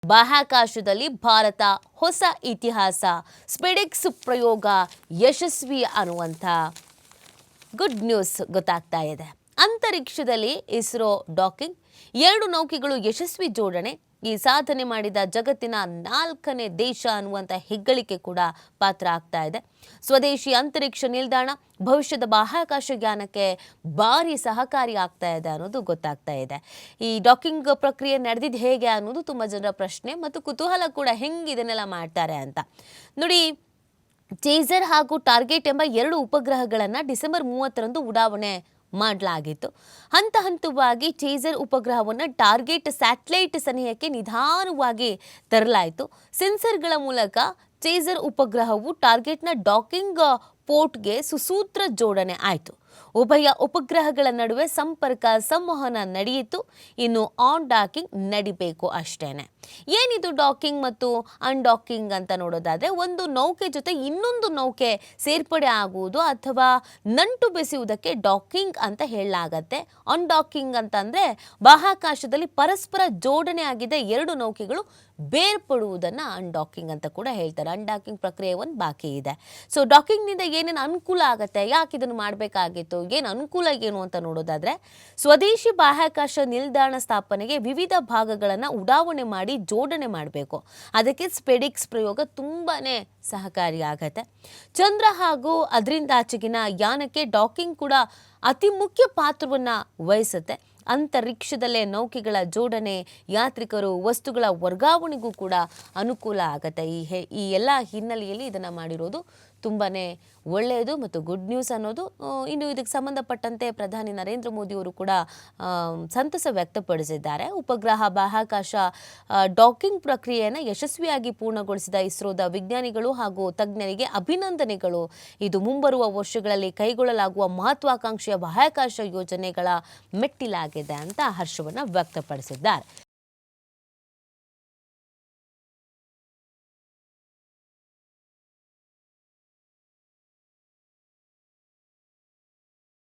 ಬಾಹ್ಯಾಕಾಶದಲ್ಲಿ ಭಾರತ ಹೊಸ ಇತಿಹಾಸ, ಸ್ಪೇಡೆಕ್ಸ್ ಪ್ರಯೋಗ ಯಶಸ್ವಿ ಅನ್ನುವಂಥ ಗುಡ್ ನ್ಯೂಸ್ ಗೊತ್ತಾಗ್ತಾ ಇದೆ. ಅಂತರಿಕ್ಷದಲ್ಲಿ ಇಸ್ರೋ ಡಾಕಿಂಗ್, 2 ನೌಕೆಗಳು ಯಶಸ್ವಿ ಜೋಡಣೆ. ಈ ಸಾಧನೆ ಮಾಡಿದ ಜಗತ್ತಿನ 4ನೇ ದೇಶ ಅನ್ನುವಂಥ ಹೆಗ್ಗಳಿಕೆ ಕೂಡ ಪಾತ್ರ ಆಗ್ತಾ ಇದೆ. ಸ್ವದೇಶಿ ಅಂತರಿಕ್ಷ ನಿಲ್ದಾಣ ಭವಿಷ್ಯದ ಬಾಹ್ಯಾಕಾಶ ಯಾನಕ್ಕೆ ಭಾರಿ ಸಹಕಾರಿ ಆಗ್ತಾ ಇದೆ ಅನ್ನೋದು ಗೊತ್ತಾಗ್ತಾ ಇದೆ. ಈ ಡಾಕಿಂಗ್ ಪ್ರಕ್ರಿಯೆ ನಡೆದಿದ್ದು ಹೇಗೆ ಅನ್ನೋದು ತುಂಬ ಜನರ ಪ್ರಶ್ನೆ ಮತ್ತು ಕುತೂಹಲ ಕೂಡ, ಹೆಂಗೆ ಇದನ್ನೆಲ್ಲ ಮಾಡ್ತಾರೆ ಅಂತ ನೋಡಿ. ಚೇಸರ್ ಹಾಗೂ ಟಾರ್ಗೆಟ್ ಎಂಬ 2 ಉಪಗ್ರಹಗಳನ್ನು ಡಿಸೆಂಬರ್ 30ರಂದು ಉಡಾವಣೆ ಮಾಡಲಾಗಿತ್ತು. ಹಂತ ಹಂತವಾಗಿ ಚೇಸರ್ ಉಪಗ್ರಹವನ್ನು ಟಾರ್ಗೆಟ್ ಸ್ಯಾಟಲೈಟ್ ಸನಿಹಕ್ಕೆ ನಿಧಾನವಾಗಿ ತರಲಾಯಿತು. ಸೆನ್ಸರ್ಗಳ ಮೂಲಕ ಚೇಸರ್ ಉಪಗ್ರಹವು ಟಾರ್ಗೆಟ್ನ ಡಾಕಿಂಗ್ ಪೋರ್ಟ್ಗೆ ಸುಸೂತ್ರ ಜೋಡಣೆ ಆಯಿತು. ಉಭಯ ಉಪಗ್ರಹಗಳ ನಡುವೆ ಸಂವಹನ ನಡೆಯಿತು. ಇನ್ನು ಆನ್ ಡಾಕಿಂಗ್ ನಡಿಬೇಕು ಅಷ್ಟೇನೆ. ಏನಿದು ಡಾಕಿಂಗ್ ಮತ್ತು ಅನ್ಡಾಕಿಂಗ್ ಅಂತ ನೋಡೋದಾದ್ರೆ, ಒಂದು ನೌಕೆ ಜೊತೆ ಇನ್ನೊಂದು ನೌಕೆ ಸೇರ್ಪಡೆ ಆಗುವುದು ಅಥವಾ ನಂಟು ಬೆಸೆಯುವುದಕ್ಕೆ ಡಾಕಿಂಗ್ ಅಂತ ಹೇಳಲಾಗತ್ತೆ. ಅನ್ಡಾಕಿಂಗ್ ಅಂತಂದ್ರೆ ಬಾಹ್ಯಾಕಾಶದಲ್ಲಿ ಪರಸ್ಪರ ಜೋಡಣೆ ಆಗಿದ್ದ 2 ನೌಕೆಗಳು ಬೇರ್ಪಡುವುದನ್ನು ಅನ್ಡಾಕಿಂಗ್ ಅಂತ ಕೂಡ ಹೇಳ್ತಾರೆ. ಅನ್ಡಾಕಿಂಗ್ ಪ್ರಕ್ರಿಯೆ ಒಂದು ಬಾಕಿ ಇದೆ. ಸೊ ಡಾಕಿಂಗ್ನಿಂದ ಏನೇನು ಅನುಕೂಲ ಆಗುತ್ತೆ, ಯಾಕೆ ಇದನ್ನು ಮಾಡಬೇಕಾಗಿತ್ತು, ಏನು ಅನುಕೂಲ ಏನು ಅಂತ ನೋಡೋದಾದ್ರೆ, ಸ್ವದೇಶಿ ಬಾಹ್ಯಾಕಾಶ ನಿಲ್ದಾಣ ಸ್ಥಾಪನೆಗೆ ವಿವಿಧ ಭಾಗಗಳನ್ನು ಉಡಾವಣೆ ಮಾಡಿ ಜೋಡಣೆ ಮಾಡಬೇಕು. ಅದಕ್ಕೆ ಸ್ಪೇಡೆಕ್ಸ್ ಪ್ರಯೋಗ ತುಂಬಾನೇ ಸಹಕಾರಿಯಾಗತ್ತೆ. ಚಂದ್ರ ಹಾಗೂ ಅದರಿಂದಾಚೆಗಿನ ಯಾನಕ್ಕೆ ಡಾಕಿಂಗ್ ಕೂಡ ಅತಿ ಮುಖ್ಯ ಪಾತ್ರವನ್ನು ವಹಿಸುತ್ತೆ. ಅಂತರಿಕ್ಷದಲ್ಲೇ ನೌಕೆಗಳ ಜೋಡಣೆ, ಯಾತ್ರಿಕರು, ವಸ್ತುಗಳ ವರ್ಗಾವಣೆಗೂ ಕೂಡ ಅನುಕೂಲ ಆಗುತ್ತೆ. ಈ ಎಲ್ಲ ಹಿನ್ನೆಲೆಯಲ್ಲಿ ಇದನ್ನು ಮಾಡಿರೋದು ತುಂಬಾನೇ ಒಳ್ಳೆಯದು ಮತ್ತು ಗುಡ್ ನ್ಯೂಸ್ ಅನ್ನೋದು. ಇನ್ನು ಇದಕ್ಕೆ ಸಂಬಂಧಪಟ್ಟಂತೆ ಪ್ರಧಾನಿ ನರೇಂದ್ರ ಮೋದಿ ಅವರು ಕೂಡ ಸಂತಸ ವ್ಯಕ್ತಪಡಿಸಿದ್ದಾರೆ. ಉಪಗ್ರಹ ಬಾಹ್ಯಾಕಾಶ ಡಾಕಿಂಗ್ ಪ್ರಕ್ರಿಯೆಯನ್ನು ಯಶಸ್ವಿಯಾಗಿ ಪೂರ್ಣಗೊಳಿಸಿದ ಇಸ್ರೋದ ವಿಜ್ಞಾನಿಗಳು ಹಾಗೂ ತಜ್ಞರಿಗೆ ಅಭಿನಂದನೆಗಳು. ಇದು ಮುಂಬರುವ ವರ್ಷಗಳಲ್ಲಿ ಕೈಗೊಳ್ಳಲಾಗುವ ಮಹತ್ವಾಕಾಂಕ್ಷೆಯ ಬಾಹ್ಯಾಕಾಶ ಯೋಜನೆಗಳ ಮೆಟ್ಟಿಲಾಗಿದೆ ಅಂತ ಹರ್ಷವನ್ನು ವ್ಯಕ್ತಪಡಿಸಿದ್ದಾರೆ.